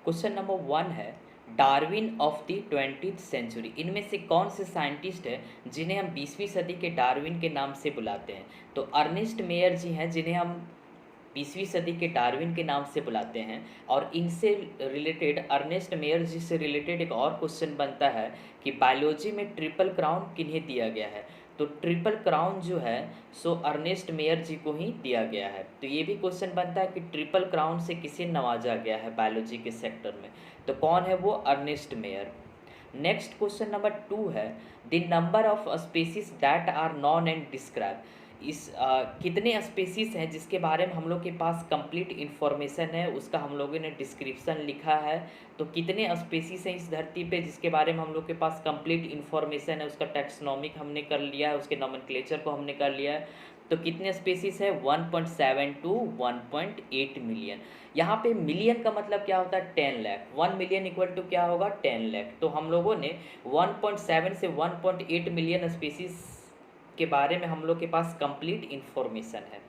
Question number 1 है Darwin of the 20th century. इनमें से कौन से साइंटिस्ट हैं जिन्हें हम 20वीं सदी के डार्विन के नाम से बुलाते हैं? तो अर्नेस्ट मेयर जी हैं जिन्हें हम 20वीं सदी के डार्विन के नाम से बुलाते हैं। और इनसे रिलेटेड, अर्नेस्ट मेयर जी से रिलेटेड एक और क्वेश्चन बनता है कि बायोलॉजी में ट्रिपल क्राउन किन्हें दिया गया है? तो ट्रिपल क्राउन जो है सो अर्नेस्ट मेयर जी को ही दिया गया है। तो ये भी क्वेश्चन बनता है कि ट्रिपल क्राउन से किसे नवाजा गया है बायोलॉजी के सेक्टर में? तो कौन है वो? Ernest Mayr. Next question number 2 है the number of species that are known and describe. कितने स्पीसीज हैं जिसके बारे में हम लोग के पास कंप्लीट इन्फॉर्मेशन है, उसका हम लोगों ने डिस्क्रिप्शन लिखा है। तो कितने स्पीसीज हैं इस धरती पे जिसके बारे में हम लोग के पास कंप्लीट इन्फॉर्मेशन है, उसका टैक्सोनॉमिक हमने कर लिया है, उसके नोमेनक्लेचर को हमने कर लिया है। तो कितने स्पीसीज है? 1.7 टू 1.8 मिलियन। यहाँ पे मिलियन का मतलब क्या होता है? 10 लाख। 1 मिलियन इक्वल टू क्या होगा? 10 लाख। तो हम लोगों ने 1.7 से 1.8 मिलियन स्पीसीज के बारे में हम लोग के पास कंप्लीट इन्फॉर्मेशन है।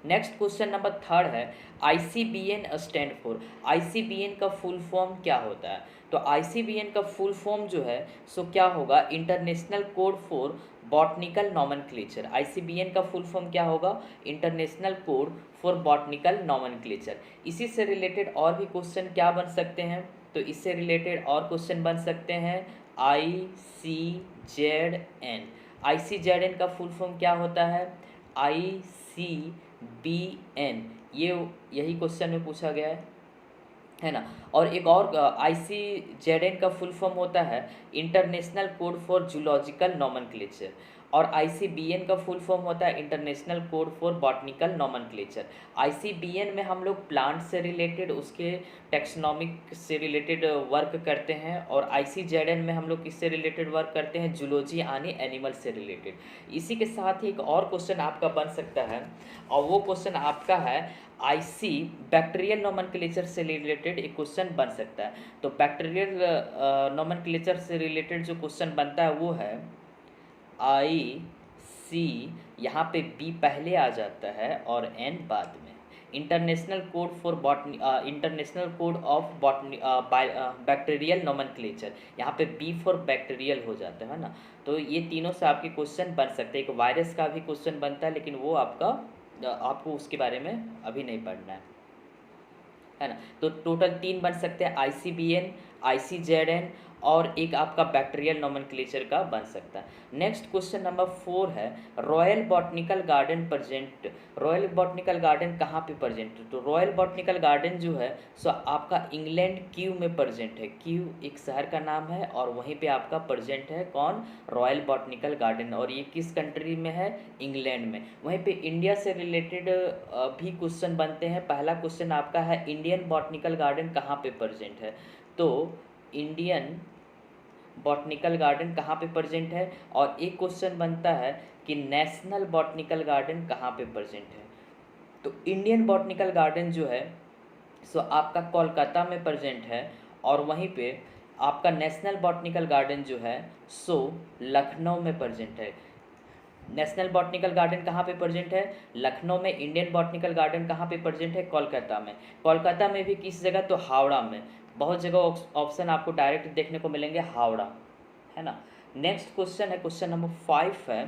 नेक्स्ट क्वेश्चन नंबर 3 है ICBN स्टैंड फॉर। ICBN का फुल फॉर्म क्या होता है? तो ICBN का फुल फॉर्म जो है सो क्या होगा? International code for botanical nomenclature. ICBN का फुल फॉर्म क्या होगा? International code for botanical nomenclature. इसी से रिलेटेड और भी क्वेश्चन क्या बन सकते हैं? तो इससे रिलेटेड और क्वेश्चन बन सकते हैं ICZN। ICZN का फुल फॉर्म क्या होता है? ICBN। यही क्वेश्चन में पूछा गया है ना। और एक और ICZN का फुल फॉर्म होता है international code for zoological nomenclature. और ICBN का फुल फॉर्म होता है international code for botanical nomenclature. ICBN में हम लोग प्लांट से रिलेटेड, उसके टैक्सोनॉमिक से रिलेटेड वर्क करते हैं। और ICZN में हम लोग किससे रिलेटेड वर्क करते हैं? जूलॉजी यानी एनिमल से रिलेटेड। इसी के साथ ही एक और क्वेश्चन आपका बन सकता है, और वो क्वेश्चन आपका है IC बैक्टीरियल नोमेनक्लेचर से रिलेटेड एक क्वेश्चन बन सकता है। तो बैक्टीरियल नोमेनक्लेचर से रिलेटेड जो क्वेश्चन बनता है वो है IC, यहाँ पे B पहले आ जाता है और N बाद में। International code for botany, international code of botany bacterial nomenclature, यहाँ पे B फॉर बैक्टीरियल हो जाता है ना। तो ये तीनों से आपके क्वेश्चन बन सकते हैं। एक वायरस का भी क्वेश्चन बनता है, लेकिन वो आपको उसके बारे में अभी नहीं पढ़ना है ना। तो टोटल 3 बन सकते हैं, ICBN, ICZN और एक आपका बैक्टीरियल नोमेनक्लेचर का बन सकता है। नेक्स्ट क्वेश्चन नंबर 4 है royal botanical garden present. Royal botanical garden कहाँ पे प्रेजेंट है? तो रॉयल बॉटनिकल गार्डन जो है सो आपका इंग्लैंड क्यू में प्रेजेंट है। क्यू एक शहर का नाम है और वहीं पे आपका प्रेजेंट है कौन? Royal botanical garden. और ये किस कंट्री में है? इंग्लैंड में। वहीं पे इंडिया से रिलेटेड भी क्वेश्चन बनते हैं। पहला क्वेश्चन आपका है इंडियन बॉटनिकल गार्डन कहाँ पे प्रेजेंट है? तो इंडियन बॉटनिकल गार्डन कहाँ पे प्रेजेंट है? और एक क्वेश्चन बनता है कि नेशनल बॉटनिकल गार्डन कहाँ पे प्रेजेंट है? तो इंडियन बॉटनिकल गार्डन जो है सो आपका कोलकाता में प्रेजेंट है। और वहीं पे आपका नेशनल बॉटनिकल गार्डन जो है सो लखनऊ में प्रेजेंट है। नेशनल बॉटनिकल गार्डन कहाँ पे प्रेजेंट है? लखनऊ में। इंडियन बॉटनिकल गार्डन कहाँ पे प्रेजेंट है? कोलकाता में। कोलकाता में भी किस जगह? तो हावड़ा में। बहुत जगह ऑप्शन आपको डायरेक्ट देखने को मिलेंगे हावड़ा, है ना। नेक्स्ट क्वेश्चन है, क्वेश्चन नंबर 5 है।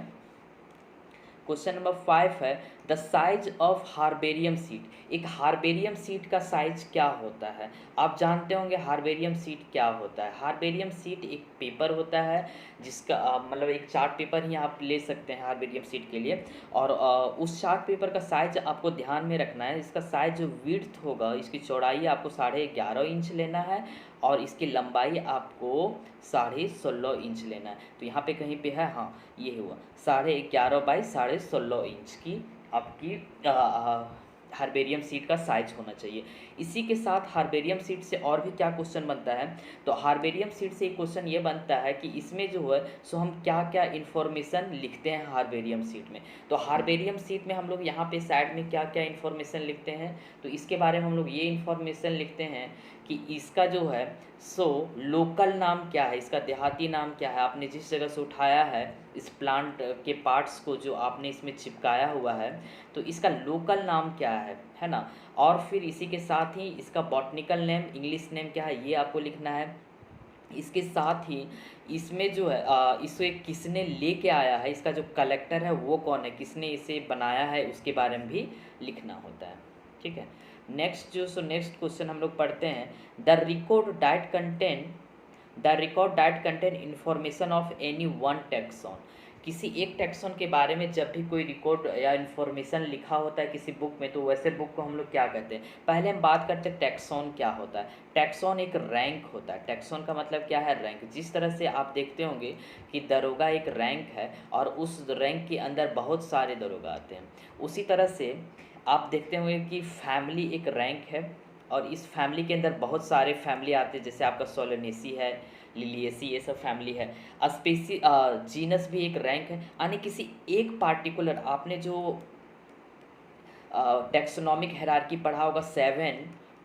क्वेश्चन नंबर 5 है the size of herbarium seat. एक हार्बेरियम सीट का साइज क्या होता है? आप जानते होंगे हार्बेरियम सीट क्या होता है। हार्बेरियम सीट एक पेपर होता है जिसका मतलब एक चार्ट पेपर ही आप ले सकते हैं हार्बेरियम सीट के लिए। और उस चार्ट पेपर का साइज आपको ध्यान में रखना है। इसका साइज जो विड्थ होगा, इसकी चौड़ाई आपको 11.5 इंच लेना है और इसकी लंबाई आपको 16.5 इंच लेना है। तो यहाँ पे कहीं पे है, हाँ ये हुआ 11.5 बाई 16.5 इंच की आपकी हार्बेरियम सीट का साइज होना चाहिए। इसी के साथ हार्बेरियम सीट से और भी क्या क्वेश्चन बनता है? तो हार्बेरियम सीट से एक क्वेश्चन ये बनता है कि इसमें जो है सो हम क्या क्या इन्फॉर्मेशन लिखते हैं हार्बेरियम सीट में। तो हार्बेरियम सीट में हम लोग यहाँ पे साइड में क्या क्या इन्फॉर्मेशन लिखते हैं? तो इसके बारे में हम लोग ये इन्फॉर्मेशन लिखते हैं कि इसका जो है सो लोकल नाम क्या है, इसका देहाती नाम क्या है, आपने जिस जगह से उठाया है इस प्लांट के पार्ट्स को जो आपने इसमें चिपकाया हुआ है, तो इसका लोकल नाम क्या है ना। और फिर इसी के साथ ही इसका बॉटनिकल नेम, इंग्लिश नेम क्या है, ये आपको लिखना है। इसके साथ ही इसमें जो है इसे किसने लेके आया है, इसका जो कलेक्टर है वो कौन है, किसने इसे बनाया है, उसके बारे में भी लिखना होता है। ठीक है। नेक्स्ट क्वेश्चन हम लोग पढ़ते हैं। The record diet contain information of any one taxon. किसी एक टैक्सॉन के बारे में जब भी कोई रिकॉर्ड या इन्फॉर्मेशन लिखा होता है किसी बुक में, तो वैसे बुक को हम लोग क्या कहते हैं। पहले हम बात करते हैं टैक्सॉन क्या होता है। टैक्सॉन एक रैंक होता है। टैक्सॉन का मतलब क्या है, रैंक। जिस तरह से आप देखते होंगे कि दरोगा एक रैंक है और उस रैंक के अंदर बहुत सारे दरोगा आते हैं, उसी तरह से आप देखते होंगे कि फैमिली एक रैंक है और इस फैमिली के अंदर बहुत सारे फैमिली आते हैं, जैसे आपका सोलेनेसी है, लिलिएसी, ये सब फैमिली है। स्पेसी जीनस भी एक रैंक है, यानी किसी एक पार्टिकुलर, आपने जो टैक्सोनॉमिक हायरार्की पढ़ा होगा,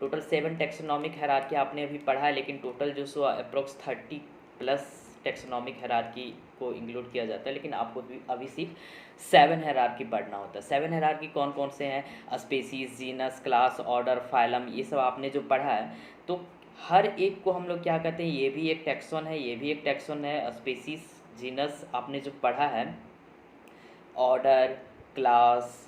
टोटल 7 टैक्सोनॉमिक हायरार्की आपने अभी पढ़ा है, लेकिन टोटल जो सो अप्रोक्स 30 प्लस टैक्सोनॉमिक हायरार्की को इंक्लूड किया जाता है, लेकिन आपको अभी सिर्फ 7 हायरार्की पढ़ना होता है। 7 हायरार्की कौन कौन से हैं, species, genus, class, order, phylum, ये सब आपने जो पढ़ा है, तो हर एक को हम लोग क्या कहते हैं, ये भी एक टैक्सोन है, ये भी एक टैक्सोन है। स्पेसीज, जीनस आपने जो पढ़ा है, ऑर्डर, क्लास,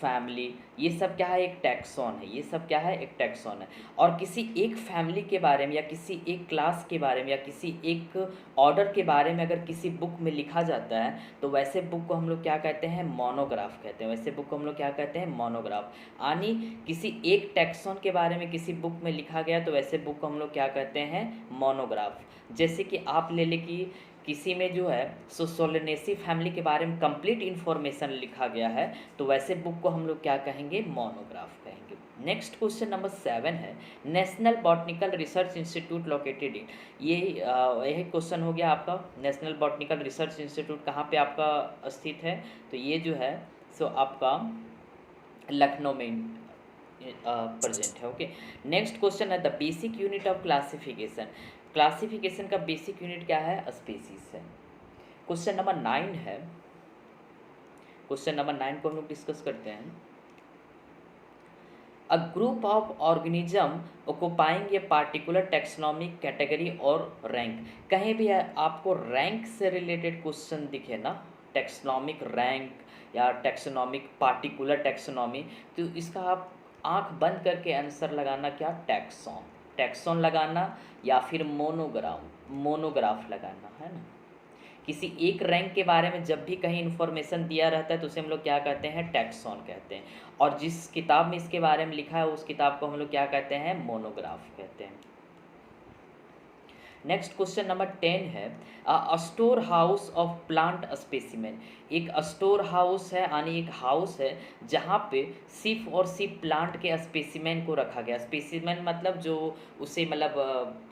फैमिली, ये सब क्या है, एक टैक्सॉन है। ये सब क्या है, एक टैक्सॉन है। और किसी एक फैमिली के बारे में या किसी एक क्लास के बारे में या किसी एक ऑर्डर के बारे में अगर किसी बुक में लिखा जाता है, तो वैसे बुक को हम लोग क्या कहते हैं, मोनोग्राफ कहते हैं। वैसे बुक को हम लोग क्या कहते हैं, मोनोग्राफ। यानी किसी एक टैक्सॉन के बारे में किसी बुक में लिखा गया, तो वैसे बुक को हम लोग क्या कहते हैं, मोनोग्राफ। जैसे कि आप ले लें कि किसी में जो है सोलेनेसी फैमिली के बारे में कंप्लीट इन्फॉर्मेशन लिखा गया है, तो वैसे बुक को हम लोग क्या कहेंगे, मोनोग्राफ कहेंगे। नेक्स्ट क्वेश्चन नंबर 7 है, national botanical research institute located in. यही क्वेश्चन हो गया आपका। नेशनल बॉटनिकल रिसर्च इंस्टीट्यूट कहाँ पे आपका स्थित है, तो ये जो है सो आपका लखनऊ में प्रेजेंट है। ओके। नेक्स्ट क्वेश्चन है, the basic unit of classification. Classification का बेसिक यूनिट क्या है, स्पीसीज है। क्वेश्चन नंबर 9 है। क्वेश्चन नंबर 9 को हम लोग डिस्कस करते हैं। A group of organism occupying a particular taxonomic category और रैंक। कहीं भी है आपको रैंक से रिलेटेड क्वेश्चन दिखे ना, टैक्सोनॉमिक रैंक या टैक्सोनॉमिक पार्टिकुलर टैक्सोनॉमी, तो इसका आप आंख बंद करके आंसर लगाना, क्या, टैक्सॉन लगाना या फिर मोनोग्राफ लगाना, है ना। किसी एक रैंक के बारे में जब भी कहीं इन्फॉर्मेशन दिया रहता है तो उसे हम लोग क्या कहते हैं, टैक्सॉन कहते हैं। और जिस किताब में इसके बारे में लिखा है उस किताब को हम लोग क्या कहते हैं, मोनोग्राफ कहते हैं। नेक्स्ट क्वेश्चन नंबर 10 है, store house of plant specimen. एक स्टोर हाउस है, यानी एक हाउस है जहाँ पे सिर्फ प्लांट के स्पेसिमेन को रखा गया। स्पेसिमेन मतलब जो उसे मतलब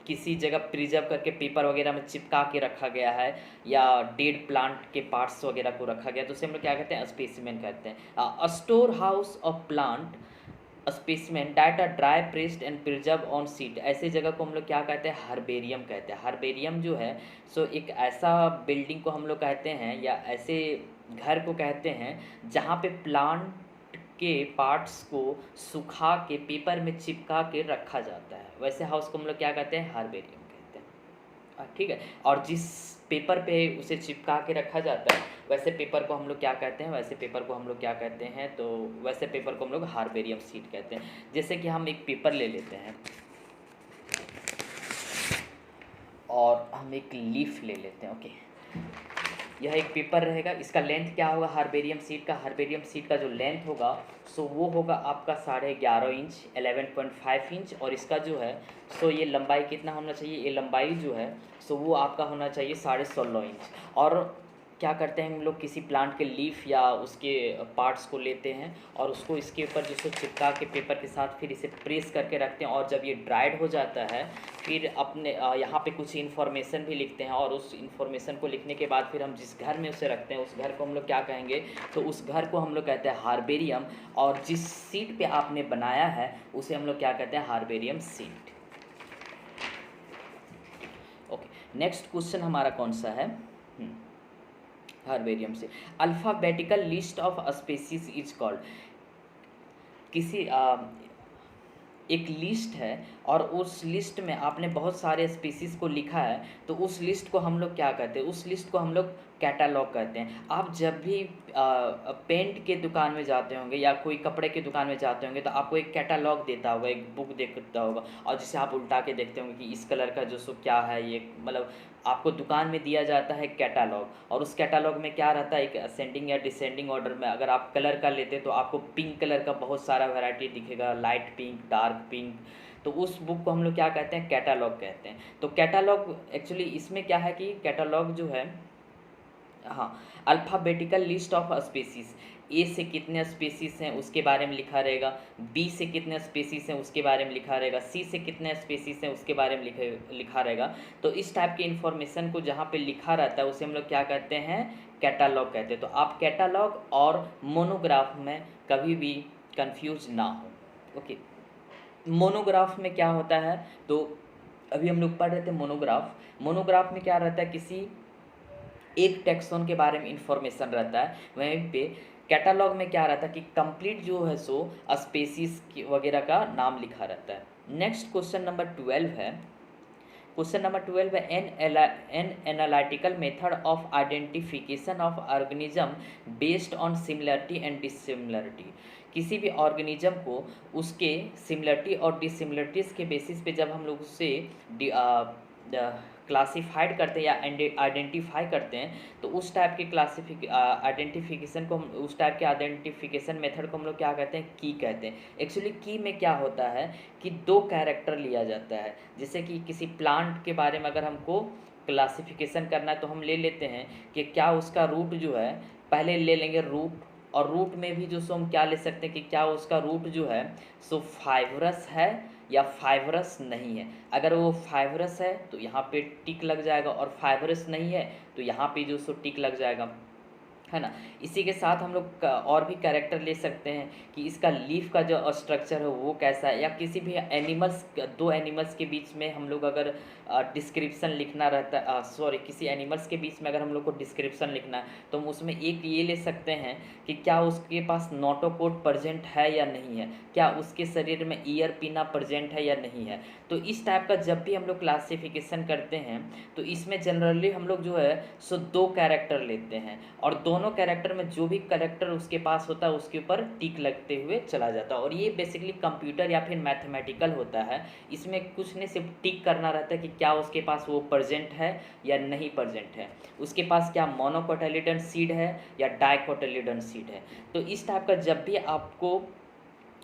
किसी जगह प्रिजर्व करके पेपर वगैरह में चिपका के रखा गया है, या डेड प्लांट के पार्ट्स वगैरह को रखा गया, तो उसे हम लोग क्या कहते हैं, स्पेसिमेन कहते हैं। Store house of plant specimen data dry pressed and preserve on seat. ऐसे जगह को हम लोग क्या कहते हैं, हर्बेरियम कहते हैं। हर्बेरियम जो है सो एक ऐसा बिल्डिंग को हम लोग कहते हैं या ऐसे घर को कहते हैं जहाँ पे प्लांट के पार्ट्स को सुखा के पेपर में चिपका के रखा जाता है। वैसे हाउस को हम लोग क्या कहते हैं, हर्बेरियम कहते हैं। ठीक है। और जिस पेपर पे उसे चिपका के रखा जाता है वैसे पेपर को हम लोग क्या कहते हैं, वैसे पेपर को हम लोग क्या कहते हैं, तो वैसे पेपर को हम लोग हार्बेरियम शीट कहते हैं। जैसे कि हम एक पेपर ले लेते हैं और हम एक लीफ ले लेते हैं। ओके, यह एक पेपर रहेगा, इसका लेंथ क्या होगा, हार्बेरियम शीट का जो लेंथ होगा सो वो होगा आपका 11.5 इंच, 11.5 इंच। और इसका जो है सो ये लंबाई कितना होना चाहिए, ये लंबाई जो है सो वो आपका होना चाहिए 16.5 इंच। और क्या करते हैं हम लोग, किसी प्लांट के लीफ या उसके पार्ट्स को लेते हैं और उसको इसके ऊपर जिसको चिपका के पेपर के साथ फिर इसे प्रेस करके रखते हैं। और जब ये ड्राइड हो जाता है फिर अपने यहाँ पे कुछ इन्फॉर्मेशन भी लिखते हैं, और उस इन्फॉर्मेशन को लिखने के बाद फिर हम जिस घर में उसे रखते हैं उस घर को हम लोग क्या कहेंगे, तो उस घर को हम लोग कहते हैं हार्बेरियम। और जिस सीट पे आपने बनाया है उसे हम लोग क्या कहते हैं, herbarium seat. Okay, next question हमारा कौन सा है, हर्बेरियम से। Alphabetical list of species is called, किसी एक लिस्ट है और उस लिस्ट में आपने बहुत सारे स्पीसीज़ को लिखा है, तो उस लिस्ट को हम लोग क्या कहते हैं, उस लिस्ट को हम लोग कैटालॉग कहते हैं। आप जब भी पेंट के दुकान में जाते होंगे या कोई कपड़े की दुकान में जाते होंगे, तो आपको एक कैटालॉग देता होगा, एक बुक देता होगा, और जिसे आप उल्टा के देखते होंगे कि इस कलर का जो सो क्या है ये, मतलब आपको दुकान में दिया जाता है कैटालॉग, और उस कैटालॉग में क्या रहता है, एक असेंडिंग या डिसेंडिंग ऑर्डर में। अगर आप कलर का लेते तो आपको पिंक कलर का बहुत सारा वैरायटी दिखेगा, लाइट पिंक, डार्क पिंक, तो उस बुक को हम लोग क्या कहते हैं, कैटालॉग कहते हैं। तो कैटालॉग एक्चुअली इसमें क्या है कि कैटालॉग जो है, हाँ, अल्फ़ाबेटिकल लिस्ट ऑफ स्पीसीज़, ए से कितने स्पीसीज़ हैं उसके बारे में लिखा रहेगा, बी से कितने स्पीसीज़ हैं उसके बारे में लिखा रहेगा, सी से कितने स्पीसीज़ हैं उसके बारे में लिखा रहेगा। तो इस टाइप की इन्फॉर्मेशन को जहाँ पे लिखा रहता है उसे हम लोग क्या कहते हैं, कैटालॉग कहते हैं। तो आप कैटालॉग और मोनोग्राफ में कभी भी कंफ्यूज ना हो। ओके, मोनोग्राफ में क्या होता है, तो अभी हम लोग पढ़ रहे थे मोनोग्राफ। मोनोग्राफ में क्या रहता है, किसी एक टैक्सोन के बारे में इंफॉर्मेशन रहता है। वहीं पे कैटालॉग में क्या रहता है कि कंप्लीट जो है सो स्पेसीज वगैरह का नाम लिखा रहता है। नेक्स्ट क्वेश्चन नंबर 12 है। क्वेश्चन नंबर 12 है, an analytical method of identification of organism based on similarity and dissimilarity. किसी भी ऑर्गेनिज्म को उसके सिमिलरिटी और डिसिमिलरिटीज़ के बेसिस पे जब हम लोग उससे क्लासिफाइड करते हैं या आइडेंटिफाई करते हैं, तो उस टाइप के आइडेंटिफिकेशन को हम, उस टाइप के आइडेंटिफिकेशन मेथड को हम लोग क्या कहते हैं, की कहते हैं। एक्चुअली की में क्या होता है कि दो कैरेक्टर लिया जाता है। जैसे कि किसी प्लांट के बारे में अगर हमको क्लासिफिकेशन करना है तो हम ले लेते हैं कि क्या उसका रूट जो है, पहले ले लेंगे रूट, और रूट में भी जो सो हम क्या ले सकते हैं कि क्या उसका रूट जो है सो फाइब्रस है या फाइब्रस नहीं है। अगर वो फाइब्रस है तो यहाँ पे टिक लग जाएगा, और फाइब्रस नहीं है तो यहाँ पे जो सो टिक लग जाएगा, है ना। इसी के साथ हम लोग और भी कैरेक्टर ले सकते हैं कि इसका लीफ का जो स्ट्रक्चर है वो कैसा है, या किसी भी एनिमल्स, दो एनिमल्स के बीच में हम लोग अगर डिस्क्रिप्शन लिखना रहता है, सॉरी, किसी एनिमल्स के बीच में अगर हम लोग को डिस्क्रिप्शन लिखना है, तो हम उसमें एक ये ले सकते हैं कि क्या उसके पास नोटोकोड प्रेजेंट है या नहीं है, क्या उसके शरीर में ईयर पिना प्रेजेंट है या नहीं है। तो इस टाइप का जब भी हम लोग क्लासिफिकेशन करते हैं, तो इसमें जनरली हम लोग जो है सो दो कैरेक्टर लेते हैं, और दोनों कैरेक्टर में जो भी कैरेक्टर उसके पास होता है उसके ऊपर टिक लगते हुए चला जाता है। और ये बेसिकली कंप्यूटर या फिर मैथमेटिकल होता है। इसमें कुछ नहीं, सिर्फ टिक करना रहता है कि क्या उसके पास वो प्रेजेंट है या नहीं प्रेजेंट है, उसके पास क्या मोनोकोटिलिडन सीड है या डाइकोटिलिडन सीड है। तो इस टाइप का जब भी आपको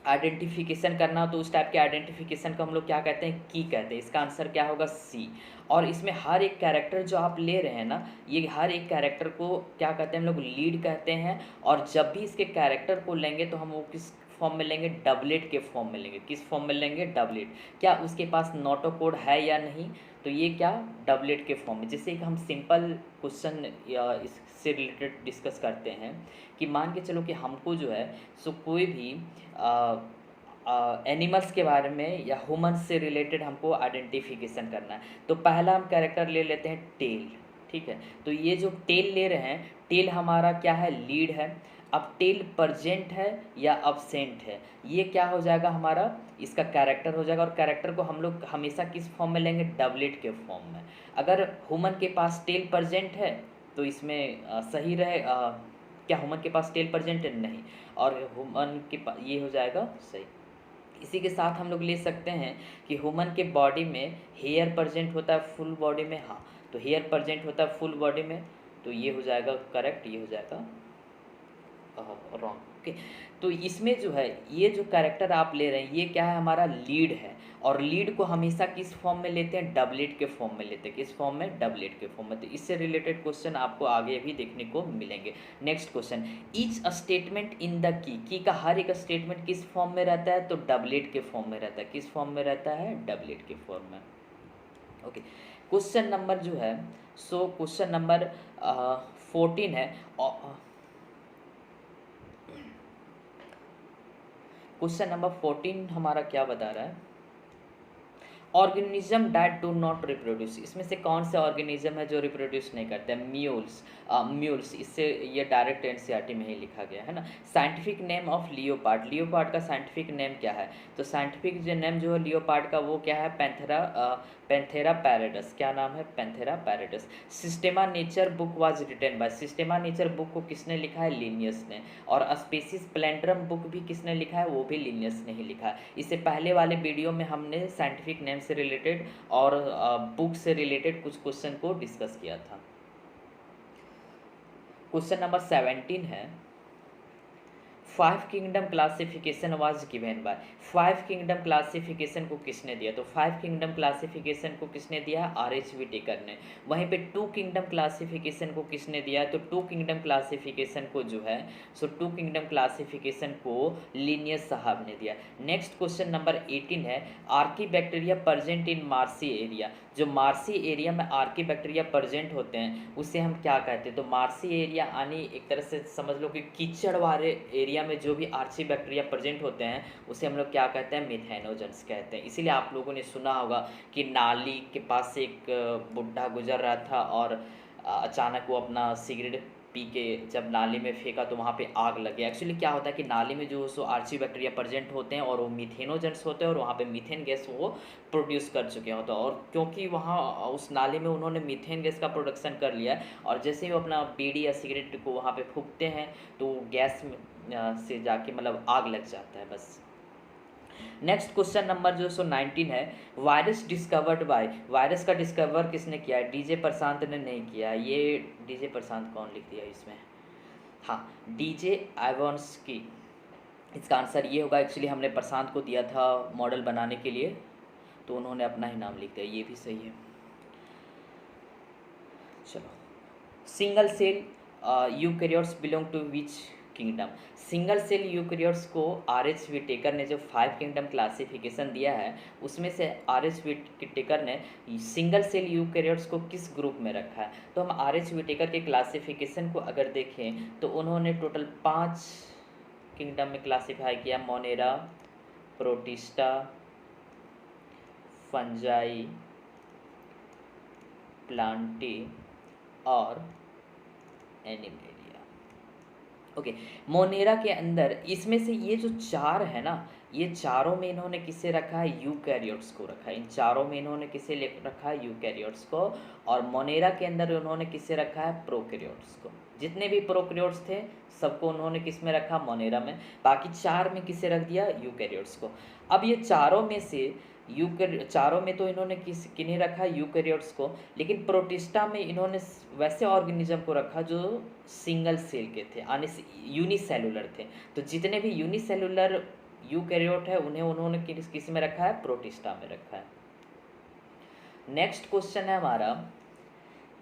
आइडेंटिफिकेशन करना हो तो उस टाइप के आइडेंटिफिकेशन को हम लोग क्या कहते हैं, की कहते हैं। इसका आंसर क्या होगा, सी। और इसमें हर एक कैरेक्टर जो आप ले रहे हैं ना, ये हर एक कैरेक्टर को क्या कहते हैं, हम लोग लीड कहते हैं। और जब भी इसके कैरेक्टर को लेंगे तो हम वो किस फॉर्म में लेंगे, डबलेट के फॉर्म में लेंगे। किस फॉर्म में लेंगे, डबलेट। क्या उसके पास नोटोकोड है या नहीं, तो ये क्या, डबलेट के फॉर्म में। जैसे एक हम सिंपल क्वेश्चन या इससे रिलेटेड डिस्कस करते हैं कि मान के चलो कि हमको जो है सो कोई भी एनिमल्स के बारे में या ह्यूमंस से रिलेटेड हमको आइडेंटिफिकेशन करना है। तो पहला हम कैरेक्टर ले लेते हैं टेल, ठीक है। तो ये जो टेल ले रहे हैं, टेल हमारा क्या है, लीड है। अब टेल प्रेजेंट है या अब्सेंट है, ये क्या हो जाएगा, हमारा इसका कैरेक्टर हो जाएगा। और कैरेक्टर को हम लोग हमेशा किस फॉर्म में लेंगे, डबलेट के फॉर्म में। अगर ह्यूमन के पास टेल प्रेजेंट है तो इसमें सही रहे, क्या ह्यूमन के पास टेल प्रेजेंट है, नहीं, और ह्यूमन के पास ये हो जाएगा सही। इसी के साथ हम लोग ले सकते हैं कि ह्यूमन के बॉडी में हेयर प्रेजेंट होता है फुल बॉडी में, हाँ, तो हेयर प्रेजेंट होता है फुल बॉडी में, तो ये हो जाएगा करेक्ट, ये हो जाएगा रॉन्ग। ओके, तो इसमें जो है ये जो कैरेक्टर आप ले रहे हैं ये क्या है, हमारा लीड है। और लीड को हमेशा किस फॉर्म में लेते हैं, डबलेट के फॉर्म में लेते हैं। किस फॉर्म में, डबलेट के फॉर्म में। तो इससे रिलेटेड क्वेश्चन आपको आगे भी देखने को मिलेंगे। Next question, each statement in the key का हर एक स्टेटमेंट किस फॉर्म में रहता है, तो डबलेट के फॉर्म में रहता है। किस फॉर्म में रहता है, डबलेट के फॉर्म में। ओके, क्वेश्चन नंबर जो है सो क्वेश्चन नंबर 14 है। क्वेश्चन नंबर 14 हमारा क्या बता रहा है, organism that do not reproduce, इसमें से कौन से ऑर्गेनिज्म है जो रिप्रोड्यूस नहीं करते हैं? म्यूल्स, म्यूल्स, इससे ये डायरेक्ट एनसीईआरटी में ही लिखा गया है ना। Scientific name of leopard, leopard का साइंटिफिक नेम क्या है? तो साइंटिफिक जो नेम जो है लियोपार्ड का वो क्या है? पैंथेरा पैरेडस, क्या नाम है? Panthera pardus. Systema Naturae book was written by, Systema Naturae book को किसने लिखा है? लिनियस ने। और स्पीसीज प्लेंड्रम बुक भी किसने लिखा है? वो भी लिनियस ने ही लिखा है। इससे पहले वाले वीडियो में हमने साइंटिफिक नेम से रिलेटेड और बुक से रिलेटेड कुछ क्वेश्चन को डिस्कस किया था। क्वेश्चन नंबर 17 है, 5 kingdom classification was given by, 5 kingdom classification को किसने दिया? तो 5 किंगडम क्लासिफिकेशन को किसने दिया? आर.एच. व्हिटेकर ने। वहीं पे 2 किंगडम क्लासिफिकेशन को किसने दिया? तो 2 किंगडम क्लासिफिकेशन को जो है 2 किंगडम क्लासिफिकेशन को लिनियस साहब ने दिया। नेक्स्ट क्वेश्चन नंबर 18 है, archaebacteria present in marshy area, जो मार्सी एरिया में आर्की बैक्टीरिया प्रेजेंट होते हैं उसे हम क्या कहते हैं? तो मार्सी एरिया यानी एक तरह से समझ लो कि कीचड़ वाले एरिया में जो भी आर्ची बैक्टीरिया प्रेजेंट होते हैं उसे हम लोग क्या कहते हैं? मिथेनोजेंस कहते हैं। इसीलिए आप लोगों ने सुना होगा कि नाली के पास से एक बुढ़ा गुजर रहा था और अचानक वो अपना सिगरेट पी के जब नाली में फेंका तो वहाँ पे आग लग गया। एक्चुअली क्या होता है कि नाली में जो सो आर्ची बैक्टीरिया प्रेजेंट होते हैं और वो मिथेनोजेंस होते हैं और वहाँ पे मीथेन गैस वो प्रोड्यूस कर चुके होते हैं, और क्योंकि वहाँ उस नाली में उन्होंने मीथेन गैस का प्रोडक्शन कर लिया है और जैसे ही वो अपना बीड़ी या सिगरेट को वहाँ पे फूंकते हैं तो गैस से जाके मतलब आग लग जाता है बस। नेक्स्ट क्वेश्चन नंबर जो 19 है, वायरस डिस्कवर्ड बाय, वायरस का डिस्कवर किसने किया है? डीजे प्रशांत ने नहीं किया। ये डीजे प्रशांत कौन लिख दिया इसमें? हाँ, डीजे आइवॉन्स्की। इसका आंसर ये होगा। एक्चुअली हमने प्रशांत को दिया था मॉडल बनाने के लिए तो उन्होंने अपना ही नाम लिख दिया, ये भी सही है। चलो, single cell eukaryotes belong to which kingdom? Single cell eukaryotes को आर.एच. व्हिटेकर ने जो 5 किंगडम क्लासिफिकेशन दिया है उसमें से आर.एच. व्हिटेकर ने सिंगल सेल यूकैरियोट्स को किस ग्रुप में रखा है? तो हम आर.एच. व्हिटेकर के क्लासिफिकेशन को अगर देखें तो उन्होंने टोटल 5 किंगडम में क्लासीफाई किया, मोनेरा, प्रोटिस्टा, फंजाई, प्लांटी और एनिमेलिया। ओके, मोनेरा के अंदर इसमें से ये जो 4 है ना, ये चारों में इन्होंने किसे रखा है? यूकैरियोट्स को रखा है। इन चारों में इन्होंने किसे रखा है? यूकैरियोट्स को। और मोनेरा के अंदर उन्होंने किसे रखा है? प्रोकैरियोट्स को। जितने भी प्रोकैरियोट्स थे सबको उन्होंने किस में रखा? मोनेरा में। बाकी 4 में किसे रख दिया? यूकैरियोट्स को। अब ये चारों में से चारों में तो इन्होंने किन्हें रखा? यूकैरियोट्स को। लेकिन प्रोटिस्टा में इन्होंने वैसे ऑर्गेनिज्म को रखा जो सिंगल सेल के थे, यानी यूनिसेलुलर थे। तो जितने भी यूनिसेलुलर यूकैरियोट है उन्हें उन्होंने किस में रखा है? प्रोटिस्टा में रखा है। नेक्स्ट क्वेश्चन है हमारा,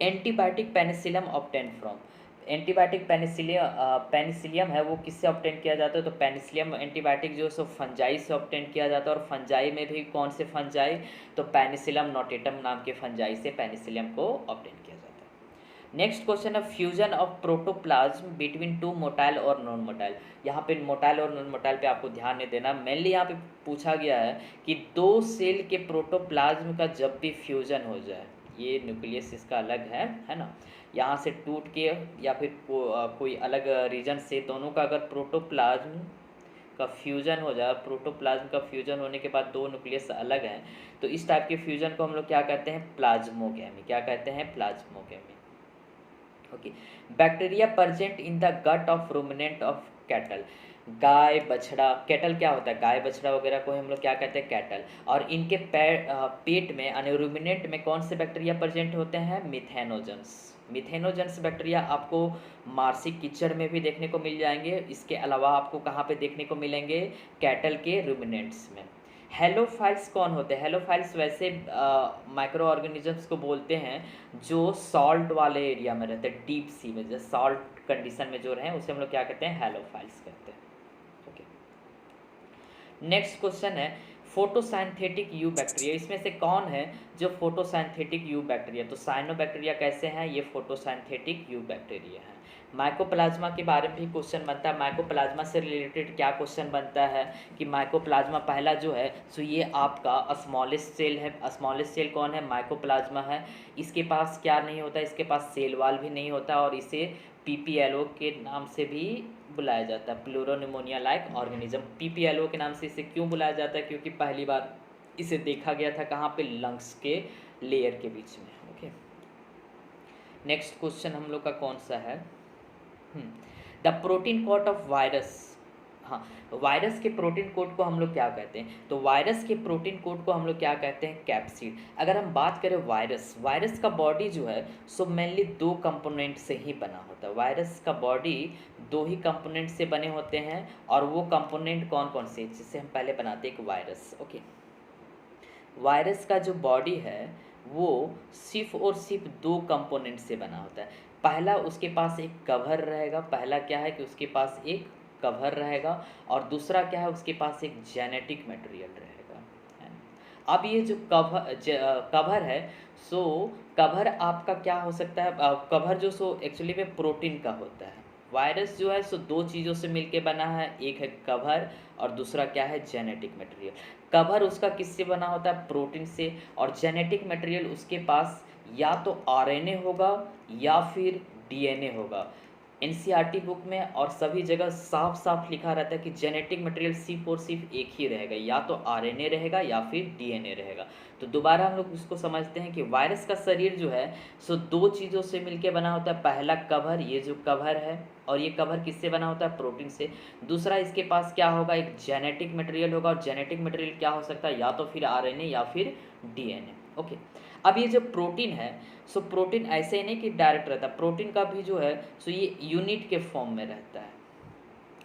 antibiotic Penicillium obtain from, antibiotic Penicillium है वो किससे ऑब्टेन किया जाता है? तो पेनिसिलियम एंटीबायोटिक जो सो फंजाई से ऑब्टेन किया जाता है। और फंजाई में भी कौन से फंजाई? तो पेनिसिलियम नोटेटम नाम के फंजाई से पेनिसिलियम को ऑब्टेन किया जाता है। नेक्स्ट क्वेश्चन है, fusion of protoplasm between 2 motile और नॉन मोटाइल। यहाँ पे मोटाइल और नॉन मोटाइल पे आपको ध्यान नहीं देना। मेनली यहाँ पे पूछा गया है कि 2 सेल के प्रोटोप्लाज्म का जब भी फ्यूजन हो जाए, ये न्यूक्लियस इसका अलग है ना, यहाँ से टूट के या फिर कोई अलग रीजन से दोनों का अगर प्रोटोप्लाज्म का फ्यूजन हो जाए, प्रोटोप्लाज्म का फ्यूजन होने के बाद 2 न्यूक्लियस अलग हैं, तो इस टाइप के फ्यूजन को हम लोग क्या कहते हैं? प्लाज्मोगेमी। क्या कहते हैं? Plasmogamy. Okay, bacteria present in the gut of ruminant of cattle, गाय बछड़ा, कैटल क्या होता है? गाय बछड़ा वगैरह को हम लोग क्या कहते हैं? कैटल। और इनके पेट में यानी रूमिनेंट में कौन से बैक्टीरिया प्रेजेंट होते हैं? मिथेनोजेंस। मिथेनोजेंस बैक्टीरिया आपको मार्सी कीचड़ में भी देखने को मिल जाएंगे। इसके अलावा आपको कहाँ पे देखने को मिलेंगे? कैटल के रूमिनेंट्स में। हेलोफाइल्स कौन होते हैं? हेलोफाइल्स वैसे माइक्रो ऑर्गेनिजम्स को बोलते हैं जो सॉल्ट वाले एरिया में रहते हैं, डीप सी में, जैसे सॉल्ट कंडीशन में जो रहे उसे हम लोग क्या कहते हैं? हेलोफाइल्स कहते हैं। ओके, नेक्स्ट क्वेश्चन है, फोटोसाइंथेटिक यू बैक्टीरिया, इसमें से कौन है जो फोटोसाइंथेटिक यू बैक्टीरिया? तो साइनोबैक्टीरिया कैसे हैं? ये फोटोसाइंथेटिक यू बैक्टीरिया है। माइकोप्लाज्मा के बारे में भी क्वेश्चन बनता है। माइकोप्लाज्मा से रिलेटेड क्या क्वेश्चन बनता है कि माइकोप्लाज्मा पहला जो है सो ये आपका स्मॉलेस्ट सेल है। स्मॉलेस्ट सेल कौन है? माइकोप्लाज्मा है। इसके पास क्या नहीं होता? इसके पास सेल वाल भी नहीं होता और इसे पीपीएलओ के नाम से भी बुलाया जाता है, प्लूरोनिमोनिया लाइक ऑर्गेनिज्म। पीपीएलओ के नाम से इसे क्यों बुलाया जाता है? क्योंकि पहली बार इसे देखा गया था कहाँ पे? लंग्स के लेयर के बीच में। ओके, नेक्स्ट क्वेश्चन हम लोग का कौन सा है? The protein code of virus. हाँ, वायरस के प्रोटीन कोड को हम लोग क्या कहते हैं? तो वायरस के प्रोटीन कोड को हम लोग क्या कहते हैं? कैप्सिड। अगर हम बात करें वायरस का बॉडी जो है सो मेनली दो कंपोनेंट से ही बना होता है। वायरस का बॉडी दो ही कंपोनेंट से बने होते हैं और वो कंपोनेंट कौन कौन से, जिससे हम पहले बनाते हैं एक वायरस। ओके, वायरस का जो बॉडी है वो सिर्फ और सिर्फ दो कंपोनेंट से बना होता है। पहला उसके पास एक कवर रहेगा, पहला क्या है कि उसके पास एक कवर रहेगा और दूसरा क्या है, उसके पास एक जेनेटिक मटेरियल रहेगा, है ना। अब ये जो कवर है सो कवर आपका क्या हो सकता है? कवर जो सो एक्चुअली में प्रोटीन का होता है। वायरस जो है सो दो चीज़ों से मिलके बना है, एक है कवर और दूसरा क्या है? Genetic material. कवर उसका किससे बना होता है? प्रोटीन से। और जेनेटिक मटेरियल उसके पास या तो आरएनए होगा या फिर डीएनए होगा। एनसीईआरटी बुक में और सभी जगह साफ साफ लिखा रहता है कि जेनेटिक मटेरियल सिर्फ और सिर्फ एक ही रहेगा, या तो आरएनए रहेगा या फिर डीएनए रहेगा। तो दोबारा हम लोग इसको समझते हैं कि वायरस का शरीर जो है सो दो चीज़ों से मिलके बना होता है। पहला कवर, ये जो कवर है, और ये कवर किससे बना होता है? प्रोटीन से। दूसरा इसके पास क्या होगा? एक जेनेटिक मटेरियल होगा, और जेनेटिक मटेरियल क्या हो सकता है? या तो फिर आरएनए या फिर डीएनए। ओके, अब ये जो प्रोटीन है सो प्रोटीन ऐसे ही नहीं कि डायरेक्ट रहता, प्रोटीन का भी जो है सो ये यूनिट के फॉर्म में रहता है।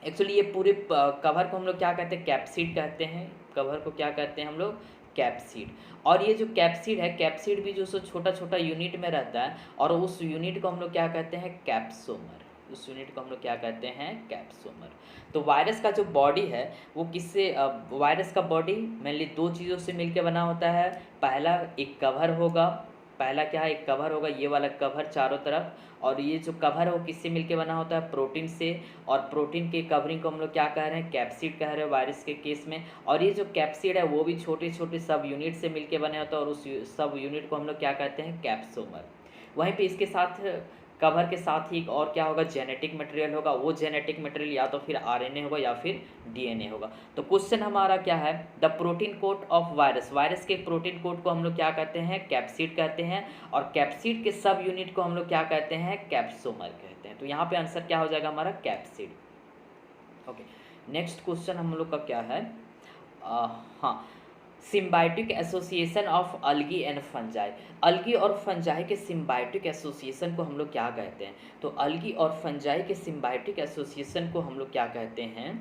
एक्चुअली ये पूरे कवर को हम लोग क्या कहते हैं? कैप्सिड कहते हैं। कवर को क्या कहते हैं हम लोग? कैप्सिड। और ये जो कैप्सिड है, कैप्सिड भी जो सो छोटा छोटा यूनिट में रहता है और उस यूनिट को हम लोग क्या कहते हैं? कैप्सोमर। उस यूनिट को हम लोग क्या कहते हैं? कैप्सोमर। तो वायरस का जो बॉडी है वो किससे वायरस का बॉडी मेनली दो चीज़ों से मिलकर बना होता है। पहला एक कवर होगा, पहला क्या है? एक कवर होगा, ये वाला कवर चारों तरफ, और ये जो कवर है वो किससे मिलके बना होता है? प्रोटीन से। और प्रोटीन के कवरिंग को हम लोग क्या कह रहे हैं? कैप्सिड कह रहे हैं वायरस के केस में। और ये जो कैप्सिड है वो भी छोटे छोटे सब यूनिट से मिलके बने होता है और उस सब यूनिट को हम लोग क्या कहते हैं? कैप्सोमर। वहीं पे इसके साथ कवर के साथ ही एक और क्या होगा? जेनेटिक मटेरियल होगा। वो जेनेटिक मटेरियल या तो फिर आरएनए होगा या फिर डीएनए होगा। तो क्वेश्चन हमारा क्या है? The protein code of virus. Virus के प्रोटीन कोड को हम लोग क्या कहते हैं? कैप्सिड कहते हैं। और कैप्सिड के सब यूनिट को हम लोग क्या कहते हैं? कैप्सोमर कहते हैं। तो यहाँ पे आंसर क्या हो जाएगा हमारा? कैप्सिड। ओके, नेक्स्ट क्वेश्चन हम लोग का क्या है? हाँ, symbiotic association of algae and fungi. Algae और फंजाई के सिम्बायोटिक एसोसिएशन को हम लोग क्या कहते हैं? तो अल्गी और फंजाई के सिम्बायोटिक एसोसिएशन को हम लोग क्या कहते हैं?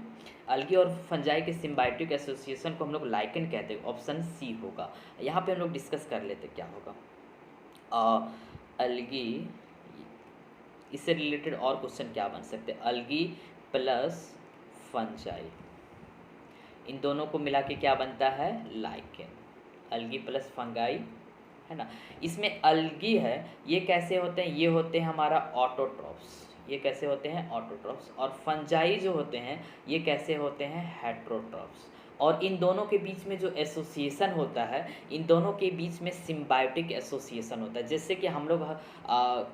अल्गी और फंजाई के सिम्बायोटिक एसोसिएशन को हम लोग लाइकेन कहते हैं। ऑप्शन सी होगा। यहाँ पे हम लोग डिस्कस कर लेते क्या होगा। अल्गी, इससे रिलेटेड और क्वेश्चन क्या बन सकते हैं? अल्गी प्लस फंजाई, इन दोनों को मिला के क्या बनता है? लाइकेन। अल्गी प्लस फंगाई, है ना। इसमें अल्गी है, ये कैसे होते हैं? ये होते हैं हमारा ऑटोट्रॉफ्स। ये कैसे होते हैं? ऑटोट्रॉफ्स। और फंजाई जो होते हैं ये कैसे होते हैं? हेट्रोट्रॉफ्स। और इन दोनों के बीच में जो एसोसिएशन होता है, इन दोनों के बीच में सिम्बायोटिक एसोसिएशन होता है। जैसे कि हम लोग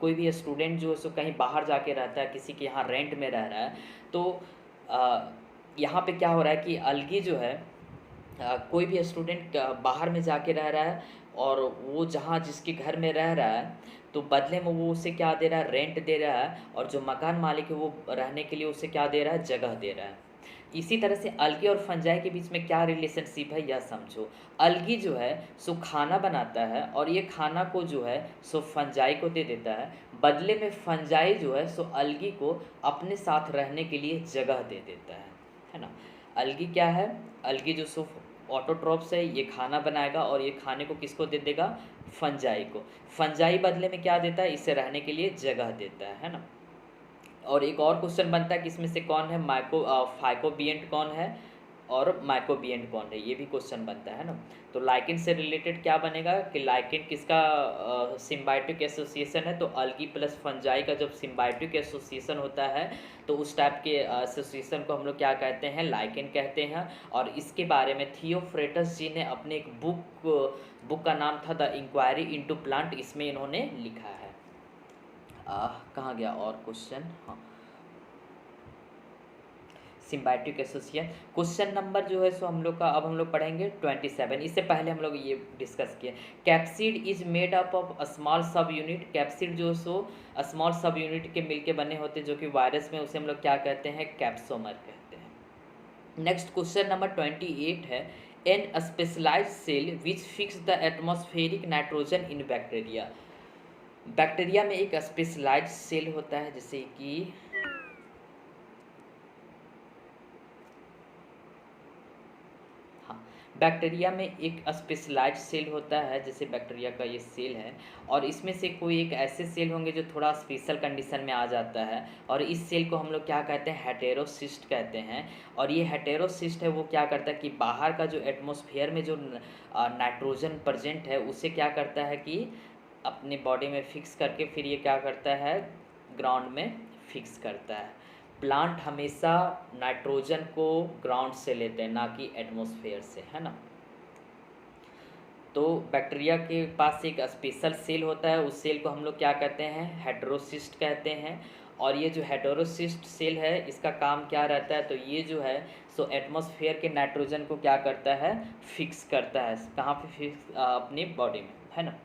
कोई भी स्टूडेंट जो है सो कहीं बाहर जाके रहता है, किसी के यहाँ रेंट में रह रहा है, तो यहाँ पे क्या हो रहा है कि अल्गी जो है कोई भी स्टूडेंट बाहर में जाके रह रहा है और वो जहाँ जिसके घर में रह रहा है तो बदले में वो उसे क्या दे रहा है? रेंट दे रहा है। और जो मकान मालिक है वो रहने के लिए उसे क्या दे रहा है? जगह दे रहा है। इसी तरह से अल्गी और फंजाई के बीच में क्या रिलेशनशिप है यह समझो। अल्गी जो है सो खाना बनाता है और ये खाना को जो है सो फंजाई को दे देता है। बदले में फंजाई जो है सो अल्गी को अपने साथ रहने के लिए जगह दे देता है ना। अल्गी क्या है? अल्गी जो सो ऑटोट्रॉप्स है, ये खाना बनाएगा और ये खाने को किसको दे देगा? फंजाई को। फंजाई बदले में क्या देता है? इसे रहने के लिए जगह देता है ना। और एक और क्वेश्चन बनता है कि इसमें से कौन है फाइकोबिएंट कौन है? और माइक्रोबियन कौन है, ये भी क्वेश्चन बनता है ना। तो लाइकेन से रिलेटेड क्या बनेगा कि लाइकेन किसका सिम्बायोटिक एसोसिएशन है, तो अल्गी प्लस फंजाई का जब सिम्बायोटिक एसोसिएशन होता है तो उस टाइप के एसोसिएशन को हम लोग क्या कहते हैं, लाइकेन कहते हैं। और इसके बारे में थियोफ्रेटस जी ने अपने एक बुक का नाम था द इंक्वायरी इनटू प्लांट, इसमें इन्होंने लिखा है। कहाँ गया और क्वेश्चन, हाँ सिम्बायोटिक एसोसिएशन। क्वेश्चन नंबर जो है सो हम लोग का अब हम लोग पढ़ेंगे 27। इससे पहले हम लोग ये डिस्कस किए, capsid is made up of a small सब यूनिट। कैप्सिड जो सो स्मॉल सब यूनिट के मिलके बने होते हैं जो कि वायरस में, उसे हम लोग क्या कहते हैं, कैप्सोमर कहते हैं। नेक्स्ट क्वेश्चन नंबर 28 है, an specialised cell which fix the atmospheric nitrogen in bacteria. Bacteria में एक स्पेशलाइज्ड सेल होता है, जैसे कि बैक्टीरिया में एक स्पेशलाइज्ड सेल होता है, जैसे बैक्टीरिया का ये सेल है, और इसमें से कोई एक ऐसे सेल होंगे जो थोड़ा स्पेशल कंडीशन में आ जाता है, और इस सेल को हम लोग क्या कहते हैं, हेटेरोसिस्ट कहते हैं। और ये हेटेरोसिस्ट है वो क्या करता है कि बाहर का जो एटमॉस्फेयर में जो नाइट्रोजन प्रेजेंट है उसे क्या करता है कि अपने बॉडी में फिक्स करके फिर ये क्या करता है, ग्राउंड में फिक्स करता है। प्लांट हमेशा नाइट्रोजन को ग्राउंड से लेते हैं, ना कि एटमॉस्फेयर से, है ना। तो बैक्टीरिया के पास एक स्पेशल सेल होता है, उस सेल को हम लोग क्या कहते हैं, हेटेरोसिस्ट कहते हैं। और ये जो हेटेरोसिस्ट सेल है इसका काम क्या रहता है, तो ये जो है सो एटमॉस्फेयर के नाइट्रोजन को क्या करता है, फिक्स करता है। कहाँ पे फिक्स, अपनी बॉडी में, है ना,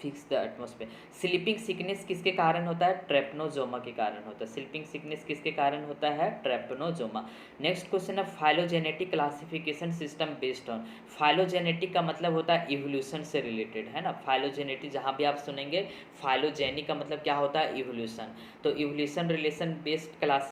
fix the atmosphere. Sleeping sickness किसके कारण होता है, ट्रेपनोजोमा के कारण होता है। स्लीपिंग सिकनेस किसके कारण होता है, ट्रेपनोजोमा। नेक्स्ट क्वेश्चन है, phylogenetic classification system based on. Phylogenetic का मतलब होता है इवोल्यूशन से रिलेटेड, है ना। फाइलोजेनेटिक जहाँ भी आप सुनेंगे, फाइलोजेनिक का मतलब क्या होता है, इवोल्यूशन। तो इवोल्यूशन रिलेशन बेस्ड क्लास